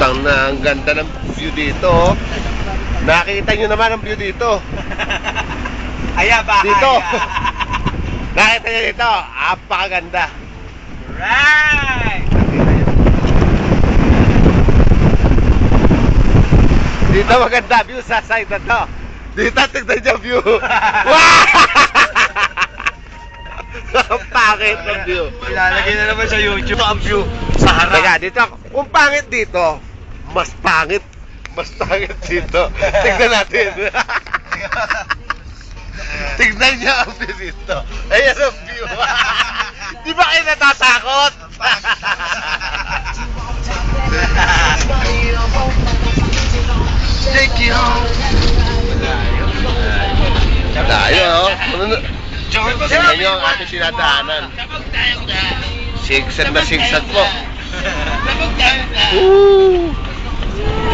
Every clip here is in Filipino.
Putang na, ang ganda ng view dito. Oh. Nakita nyo naman ang view dito. Ayan, bahay. Dito. Nakita nyo dito. Apakaganda. Right! Dito maganda view sa side na to. Dito tignan nyo view. Wow! Ang pangit ng view. Ilalagay na naman sa YouTube ang view sa harap. Teka, dito, kung pangit dito, mas pangit dito. Tignan natin. Tignan niya ang view dito. Ayan ang view. Di ba kayo natatakot? Take you home. Tayo, oh. Tignan niyo ang ating sinadaanan. Sigsag na sigsag po.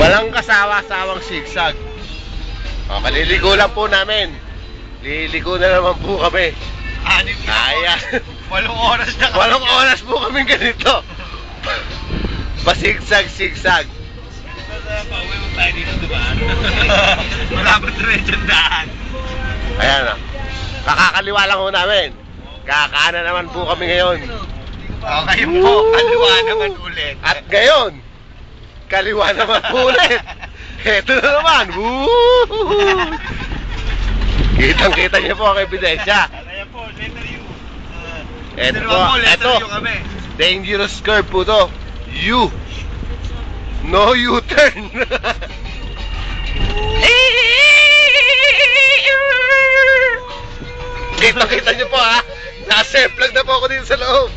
Walang kasawa-sawang sigsag. O, kaliligo lang po namin. Liligo na naman po kami. Ayan. 8 oras na kami. 8 oras po kami ganito. Pasigsag-sigsag. Pauwi mo tayo dito, diba? Wala ba diretso daan? Ayan, o. Kakakaliwa lang po namin. Kakaana naman po kami ngayon. Okay po, kaliwa naman ulit. At ngayon, kaliwa naman po ulit. Heto na naman. Woo! Kitang-kita niyo po ang ebidensya. Ayan po, letter U. Eto po, eto. kami. Dangerous curve po to. U. No U-turn. Kitang-kita niyo po ha. Nasa-vlog na po ako dito sa loob.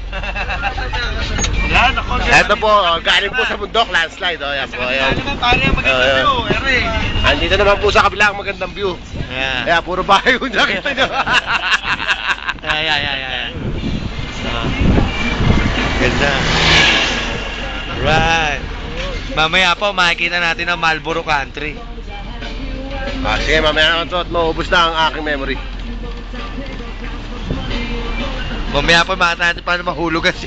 Yan, ako. Eto po, galing po sa bundok, landslide. O, yan po, ayan. naman, paano yung maganda Ayan. view, ere? Andito naman po sa kabila ang magandang view. Ayan. Kaya puro bahay ko nakita niyo. Ayan. Ganda. Right. Mamaya po, makikita natin ang Marlboro Country. Sige, mamaya naman to at maubos na ang aking memory. Mamaya po, makikita natin paano mahulugan si